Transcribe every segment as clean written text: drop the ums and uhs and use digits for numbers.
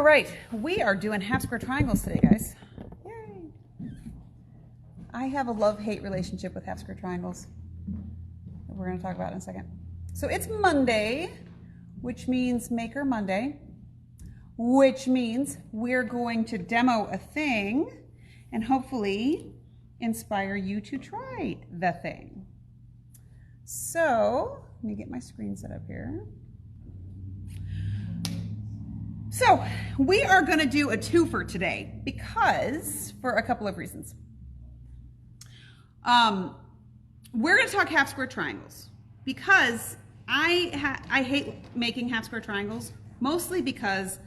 right, we are doing half square triangles today, guys. Yay! I have a love-hate relationship with half square triangles that we're going to talk about in a second. So it's Monday, which means Maker Monday, which means we're going to demo a thing and hopefully inspire you to try the thing. So let me get my screen set up here. So we are going to do a twofer today because, for a couple of reasons. We're going to talk half square triangles because I hate making half square triangles, mostly because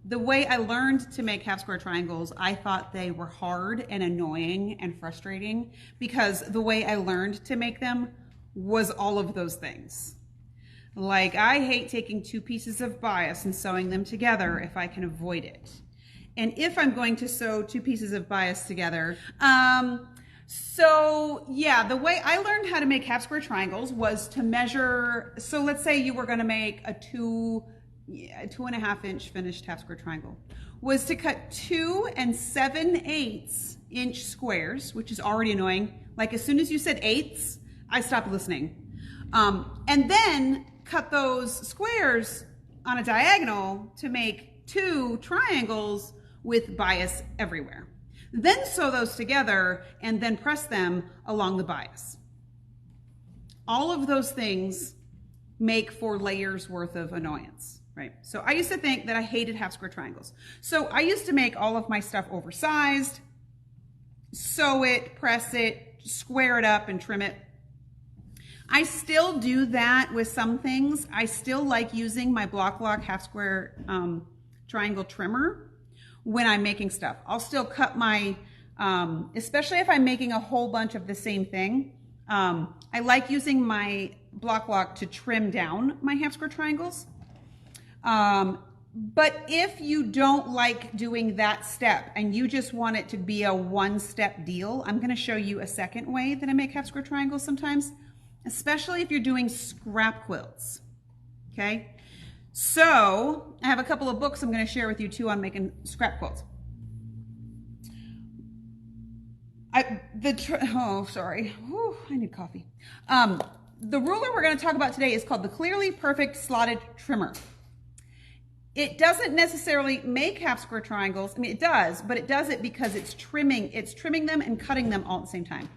the way I learned to make half square triangles, I thought they were hard and annoying and frustrating because the way I learned to make them was all of those things. Like, I hate taking two pieces of bias and sewing them together if I can avoid it. And if I'm going to sew two pieces of bias together, so yeah, the way I learned how to make half square triangles was to measure. So let's say you were going to make a 2.5 inch finished half square triangle, was to cut 2 7/8 inch squares, which is already annoying. Like, as soon as you said eighths, I stopped listening. And then cut those squares on a diagonal to make 2 triangles with bias everywhere. Then sew those together and then press them along the bias. All of those things make 4 layers worth of annoyance, right? So I used to think that I hated half square triangles. So I used to make all of my stuff oversized, sew it, press it, square it up and trim it. I still do that with some things. I still like using my block half square triangle trimmer when I'm making stuff. I'll still cut my, especially if I'm making a whole bunch of the same thing. I like using my block to trim down my half square triangles. But if you don't like doing that step and you just want it to be a one-step deal, I'm going to show you a second way that I make half square triangles sometimes, especially if you're doing scrap quilts, okay? So I have a couple of books I'm going to share with you too on making scrap quilts. Sorry. Whew, I need coffee. The ruler we're going to talk about today is called the Clearly Perfect Slotted Trimmer. It doesn't necessarily make half square triangles. I mean, it does, but it does it because it's trimming them and cutting them all at the same time,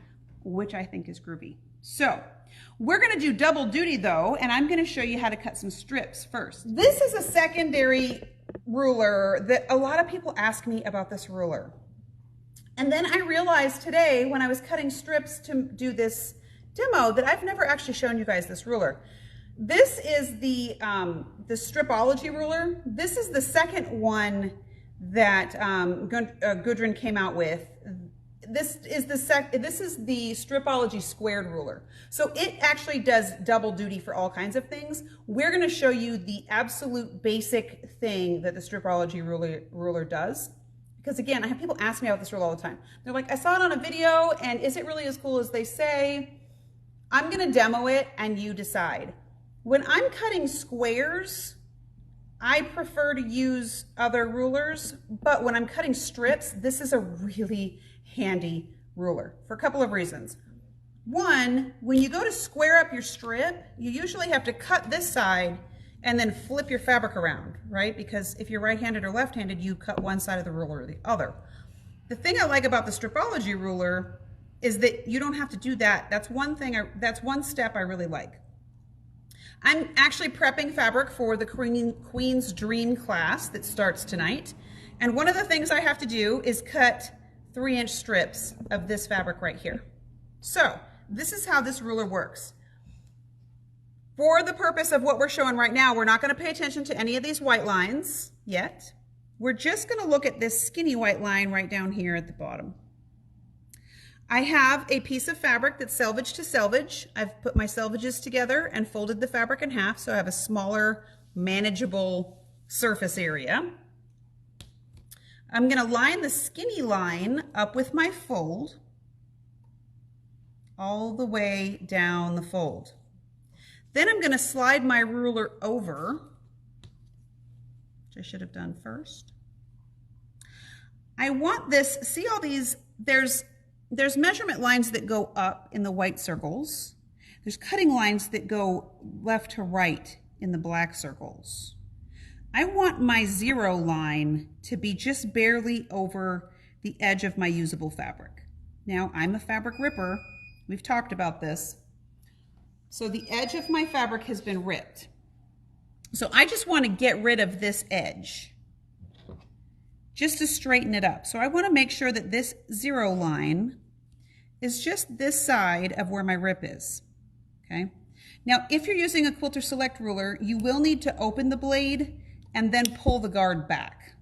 which I think is groovy. So we're going to do double duty though, and I'm going to show you how to cut some strips first. This is a secondary ruler that a lot of people ask me about this ruler. And then I realized today when I was cutting strips to do this demo that I've never actually shown you guys this ruler. This is the Stripology Ruler. This is the second one that Gudrun came out with. This is the Stripology Squared ruler. So it actually does double duty for all kinds of things. We're going to show you the absolute basic thing that the Stripology ruler does. Because again, I have people ask me about this ruler all the time. They're like, I saw it on a video, and is it really as cool as they say? I'm going to demo it, and you decide. When I'm cutting squares, I prefer to use other rulers, but when I'm cutting strips, this is a really handy ruler for a couple of reasons. One, when you go to square up your strip, you usually have to cut this side and then flip your fabric around, right? Because if you're right-handed or left-handed, you cut one side of the ruler or the other. The thing I like about the Stripology ruler is that you don't have to do that. That's one step I really like. I'm actually prepping fabric for the Queen's Dream class that starts tonight. And one of the things I have to do is cut 3-inch strips of this fabric right here. So this is how this ruler works. For the purpose of what we're showing right now, we're not going to pay attention to any of these white lines yet. We're just going to look at this skinny white line right down here at the bottom. I have a piece of fabric that's selvage to selvage. I've put my selvages together and folded the fabric in half, so I have a smaller, manageable surface area. I'm going to line the skinny line up with my fold all the way down the fold. Then I'm going to slide my ruler over, which I should have done first. I want this, see all these, there's measurement lines that go up in the white circles. There's cutting lines that go left to right in the black circles. I want my 0 line to be just barely over the edge of my usable fabric. Now, I'm a fabric ripper. We've talked about this. So the edge of my fabric has been ripped. So I just want to get rid of this edge, just to straighten it up. So I want to make sure that this 0 line is just this side of where my rip is, okay? Now, if you're using a Quilter Select ruler, you will need to open the blade and then pull the guard back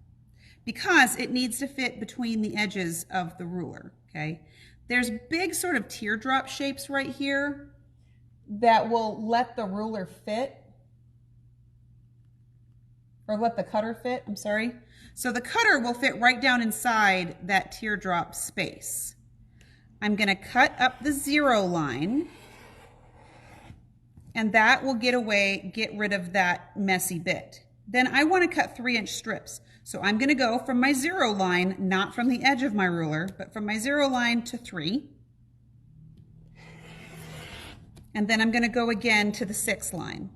because it needs to fit between the edges of the ruler, okay? There's big sort of teardrop shapes right here that will let the ruler fit, or let the cutter fit, I'm sorry. So the cutter will fit right down inside that teardrop space. I'm gonna cut up the 0 line, and that will get rid of that messy bit. Then I wanna cut 3-inch strips. So I'm gonna go from my 0 line, not from the edge of my ruler, but from my 0 line to 3. And then I'm gonna go again to the 6 line.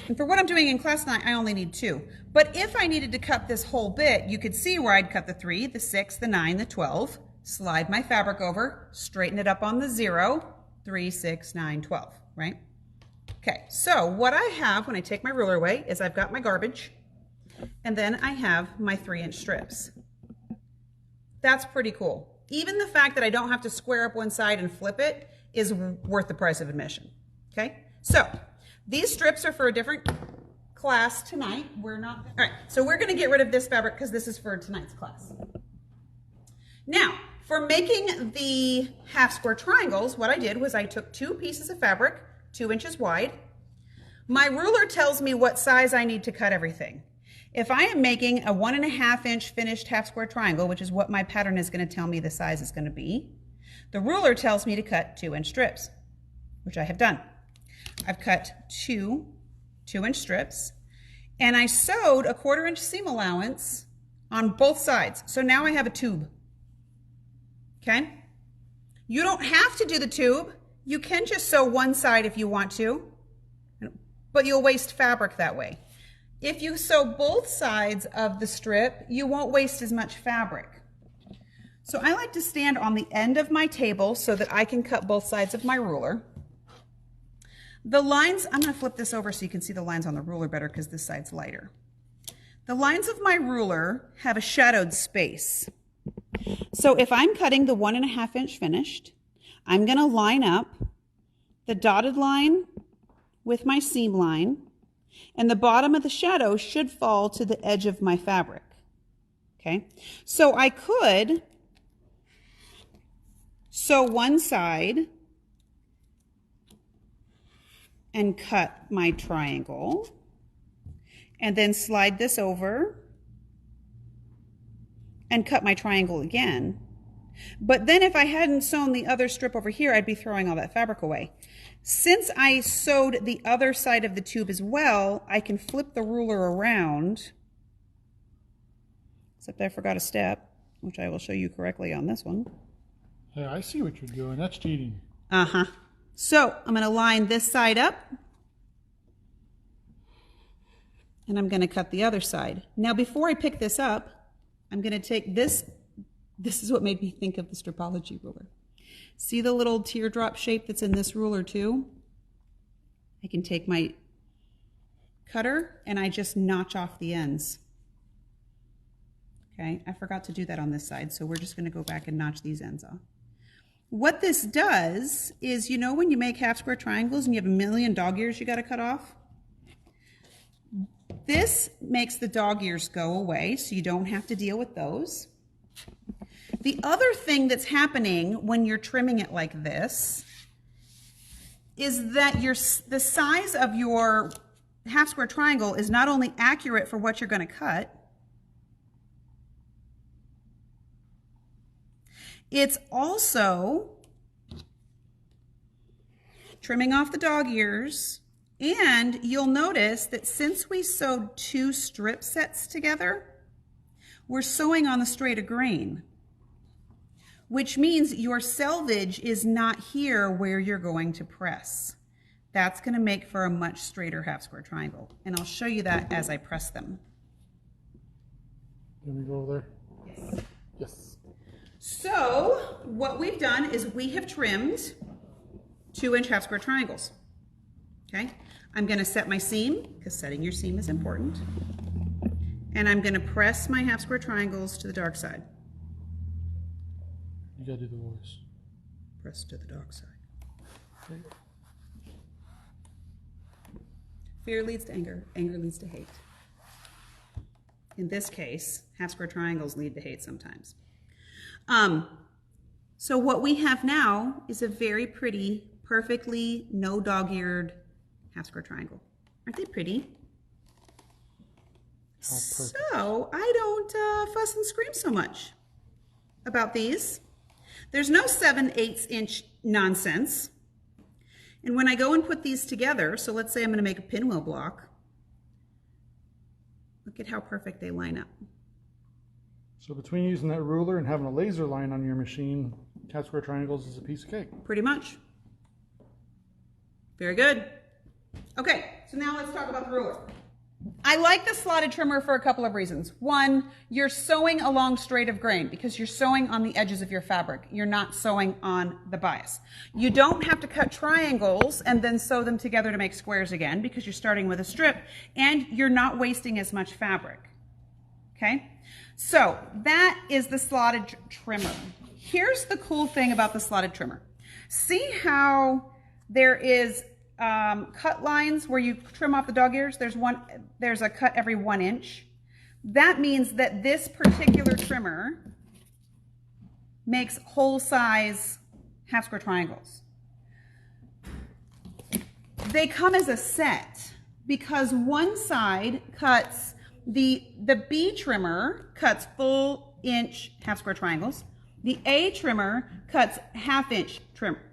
And for what I'm doing in class tonight, I only need 2. But if I needed to cut this whole bit, you could see where I'd cut the 3, the 6, the 9, the 12, slide my fabric over, straighten it up on the 0, 3, 6, 9, 12, right? Okay, so what I have when I take my ruler away is I've got my garbage, and then I have my 3-inch strips. That's pretty cool. Even the fact that I don't have to square up one side and flip it is worth the price of admission, okay? So these strips are for a different class tonight. All right, so we're gonna get rid of this fabric because this is for tonight's class. Now, for making the half square triangles, what I did was I took 2 pieces of fabric, 2 inches wide. My ruler tells me what size I need to cut everything. If I am making a 1.5 inch finished half square triangle, which is what my pattern is gonna tell me the size is gonna be, the ruler tells me to cut 2-inch strips, which I have done. I've cut 2 2-inch strips, and I sewed a 1/4 inch seam allowance on both sides. So now I have a tube, okay? You don't have to do the tube. You can just sew one side if you want to, but you'll waste fabric that way. If you sew both sides of the strip, you won't waste as much fabric. So I like to stand on the end of my table so that I can cut both sides of my ruler. The lines, I'm going to flip this over so you can see the lines on the ruler better because this side's lighter. The lines of my ruler have a shadowed space. So if I'm cutting the 1.5 inch finished, I'm going to line up the dotted line with my seam line, and the bottom of the shadow should fall to the edge of my fabric. Okay, so I could sew one side and cut my triangle, and then slide this over and cut my triangle again. But then if I hadn't sewn the other strip over here, I'd be throwing all that fabric away. Since I sewed the other side of the tube as well, I can flip the ruler around, except I forgot a step, which I will show you correctly on this one. Hey, I see what you're doing. That's cheating. Uh-huh. So I'm going to line this side up, and I'm going to cut the other side. Now, before I pick this up, I'm going to take this. This is what made me think of the Stripology ruler. See the little teardrop shape that's in this ruler too? I can take my cutter and I just notch off the ends. Okay, I forgot to do that on this side, so we're just going to go back and notch these ends off. What this does is, you know when you make half square triangles and you have a million dog ears you got to cut off? This makes the dog ears go away, so you don't have to deal with those. The other thing that's happening when you're trimming it like this is that the size of your half square triangle is not only accurate for what you're going to cut, it's also trimming off the dog ears. And you'll notice that since we sewed 2 strip sets together, we're sewing on the straight of grain, which means your selvage is not here where you're going to press. That's going to make for a much straighter half square triangle. And I'll show you that as I press them. Can we go over there? Yes. Yes. So what we've done is we have trimmed 2-inch half square triangles. Okay, I'm going to set my seam, because setting your seam is important. And I'm going to press my half square triangles to the dark side. You gotta do the voice. Press to the dark side. Okay. Fear leads to anger, anger leads to hate. In this case, half square triangles lead to hate sometimes. So what we have now is a very pretty, perfectly no dog-eared half square triangle. Aren't they pretty? So I don't fuss and scream so much about these. There's no 7/8 inch nonsense. And when I go and put these together, so let's say I'm going to make a pinwheel block, look at how perfect they line up. So between using that ruler and having a laser line on your machine, half square triangles is a piece of cake. Pretty much. Very good. Okay, so now let's talk about the ruler. I like the slotted trimmer for a couple of reasons. One, you're sewing along straight of grain because you're sewing on the edges of your fabric. You're not sewing on the bias. You don't have to cut triangles and then sew them together to make squares again because you're starting with a strip, and you're not wasting as much fabric. Okay, so that is the slotted trimmer. Here's the cool thing about the slotted trimmer. See how there is cut lines where you trim off the dog ears? There's a cut every 1 inch. That means that this particular trimmer makes whole size half square triangles. They come as a set because one side cuts, the B trimmer cuts full inch half square triangles. The A trimmer cuts half inch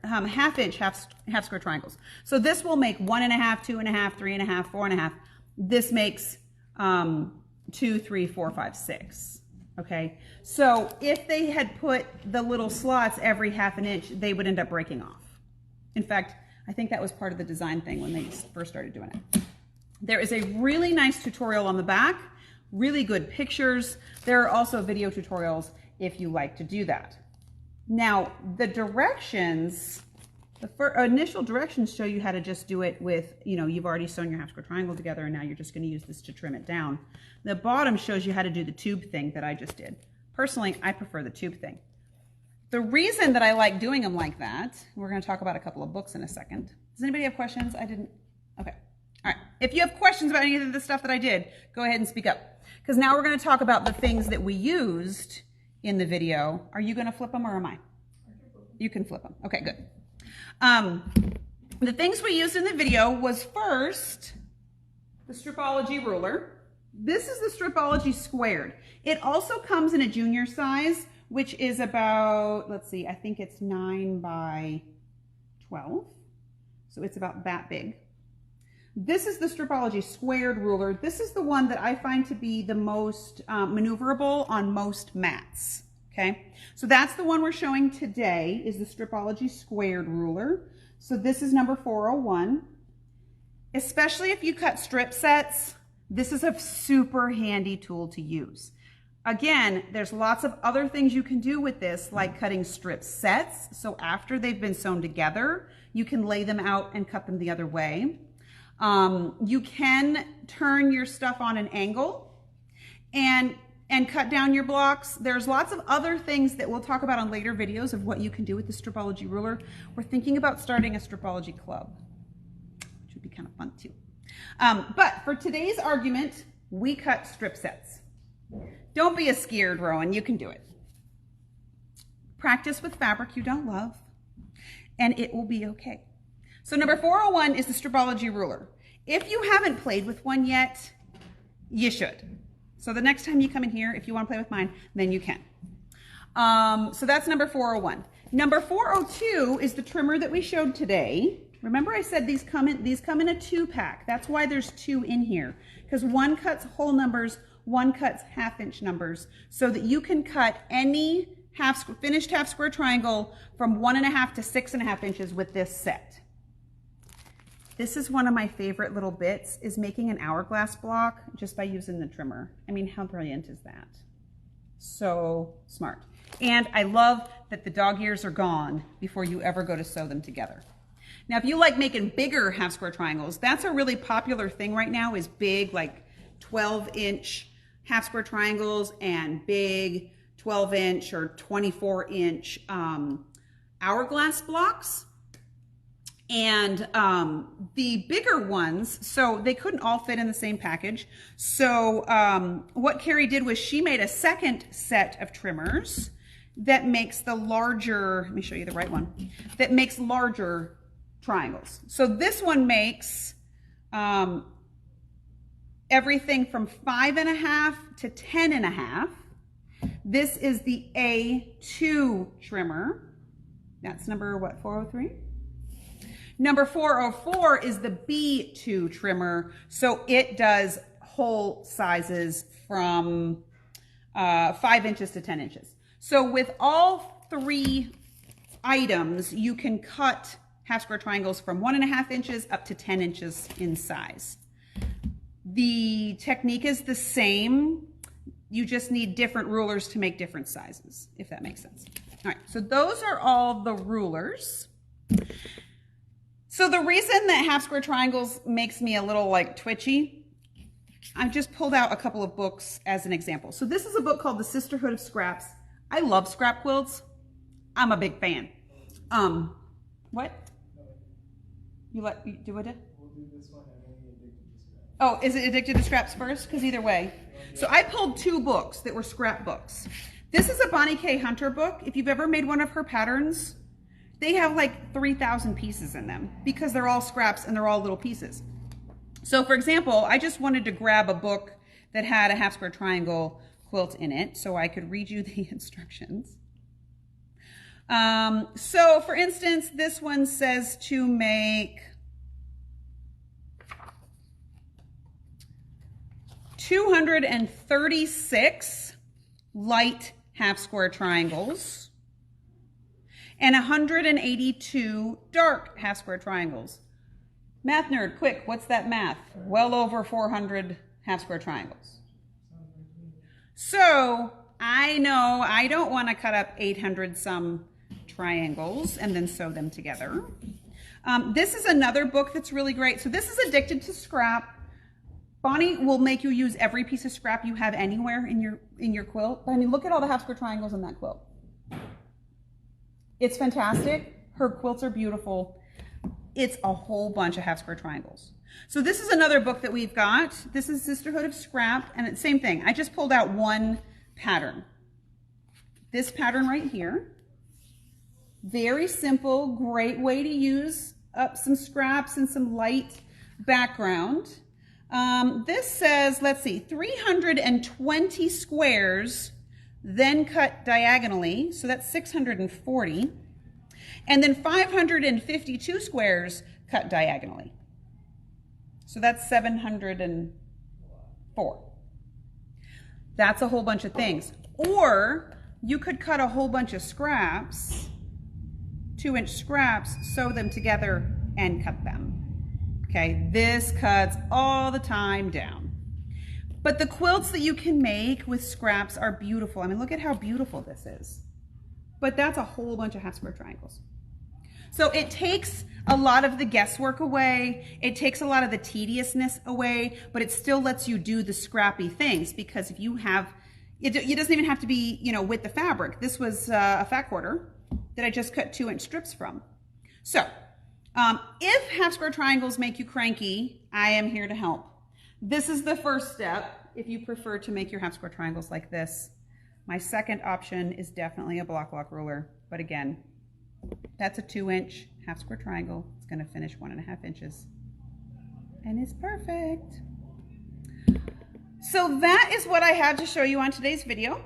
half square triangles. So this will make 1.5, 2.5, 3.5, 4.5. This makes 2, 3, 4, 5, 6. Okay. So if they had put the little slots every half an inch, they would end up breaking off. In fact, I think that was part of the design thing when they first started doing it. There is a really nice tutorial on the back, really good pictures. There are also video tutorials if you like to do that. Now, the directions, the initial directions show you how to just do it with, you've already sewn your half square triangle together and now you're just going to use this to trim it down. The bottom shows you how to do the tube thing that I just did. Personally, I prefer the tube thing. The reason that I like doing them like that, we're going to talk about a couple of books in a second. Does anybody have questions? I didn't. Okay. All right. If you have questions about any of the stuff that I did, go ahead and speak up. Because now we're going to talk about the things that we used in the video. Are you going to flip them or am I? You can flip them. Okay, good. The things we used in the video was first the Stripology Ruler. This is the Stripology Squared. It also comes in a junior size, which is about, let's see, I think it's 9 by 12. So it's about that big. This is the Stripology Squared Ruler. This is the one that I find to be the most maneuverable on most mats. Okay, so that's the one we're showing today is the Stripology Squared Ruler. So this is number 401. Especially if you cut strip sets, this is a super handy tool to use. Again, there's lots of other things you can do with this, like cutting strip sets. So after they've been sewn together, you can lay them out and cut them the other way. You can turn your stuff on an angle and cut down your blocks. There's lots of other things that we'll talk about on later videos of what you can do with the Stripology Ruler. We're thinking about starting a Stripology club, which would be kind of fun too. But for today's argument, we cut strip sets. Don't be a scared, Rowan. You can do it. Practice with fabric you don't love, and it will be okay. So number 401 is the Stripology Ruler. If you haven't played with one yet, you should. So the next time you come in here, if you want to play with mine, then you can. So that's number 401. Number 402 is the trimmer that we showed today. Remember I said these come in a 2-pack. That's why there's 2 in here, because one cuts whole numbers, one cuts 1/2 inch numbers so that you can cut any finished half square triangle from 1.5 to 6.5 inches with this set. This is one of my favorite little bits, is making an hourglass block just by using the trimmer. I mean, how brilliant is that? So smart. And I love that the dog ears are gone before you ever go to sew them together. Now, if you like making bigger half square triangles, that's a really popular thing right now, is big, like 12-inch half square triangles and big 12-inch or 24-inch hourglass blocks. And the bigger ones, so they couldn't all fit in the same package. So what Carrie did was she made a second set of trimmers that makes the larger, let me show you the right one, that makes larger triangles. So this one makes everything from 5.5 to 10.5. This is the A2 trimmer. That's number what, 403? Number 404 is the B2 trimmer. So it does whole sizes from 5 inches to 10 inches. So with all 3 items, you can cut half square triangles from 1.5 inches up to 10 inches in size. The technique is the same. You just need different rulers to make different sizes, if that makes sense. All right, so those are all the rulers. So the reason that half square triangles makes me a little like twitchy, I just pulled out a couple of books as an example. So this is a book called The Sisterhood of Scraps. I love scrap quilts. I'm a big fan. What? You do it? We'll do this one and then Addicted to Scraps. Oh, is it Addicted to Scraps first? Because either way. So I pulled 2 books that were scrap books. This is a Bonnie K. Hunter book. If you've ever made one of her patterns, they have like 3,000 pieces in them because they're all scraps and they're all little pieces. So for example, I just wanted to grab a book that had a half square triangle quilt in it so I could read you the instructions. So for instance, this one says to make 236 light half square triangles and 182 dark half square triangles. Math nerd, quick, what's that math? Well over 400 half square triangles. So I know I don't want to cut up 800 some triangles and then sew them together. This is another book that's really great. So this is Addicted to Scrap. Bonnie will make you use every piece of scrap you have anywhere in your quilt. But I mean, look at all the half square triangles in that quilt. It's fantastic. Her quilts are beautiful. It's a whole bunch of half square triangles. So this is another book that we've got. This is Sisterhood of Scrap, and it's the same thing. I just pulled out one pattern. This pattern right here. Very simple, great way to use up some scraps and some light background. This says, let's see, 320 squares, then cut diagonally, so that's 640, and then 552 squares cut diagonally. So that's 704. That's a whole bunch of things. Or you could cut a whole bunch of scraps, 2-inch scraps, sew them together and cut them. Okay, this cuts all the time down. But the quilts that you can make with scraps are beautiful. I mean, look at how beautiful this is. But that's a whole bunch of half square triangles. So it takes a lot of the guesswork away. It takes a lot of the tediousness away, but it still lets you do the scrappy things, because if you have, it doesn't even have to be, you know, with the fabric. This was a fat quarter that I just cut 2-inch strips from. So if half square triangles make you cranky, I am here to help. This is the first step if you prefer to make your half square triangles like this. My second option is definitely a block ruler, but again, that's a 2-inch half square triangle. It's going to finish 1.5 inches, and it's perfect. So that is what I had to show you on today's video.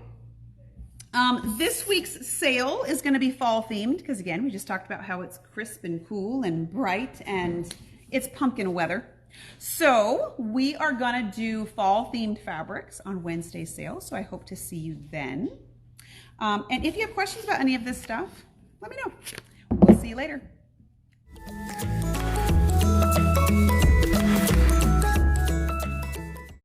This week's sale is going to be fall themed because, again, we just talked about how it's crisp and cool and bright, and it's pumpkin weather. So we are gonna do fall themed fabrics on Wednesday's sale. So I hope to see you then. And if you have questions about any of this stuff, let me know. We'll see you later.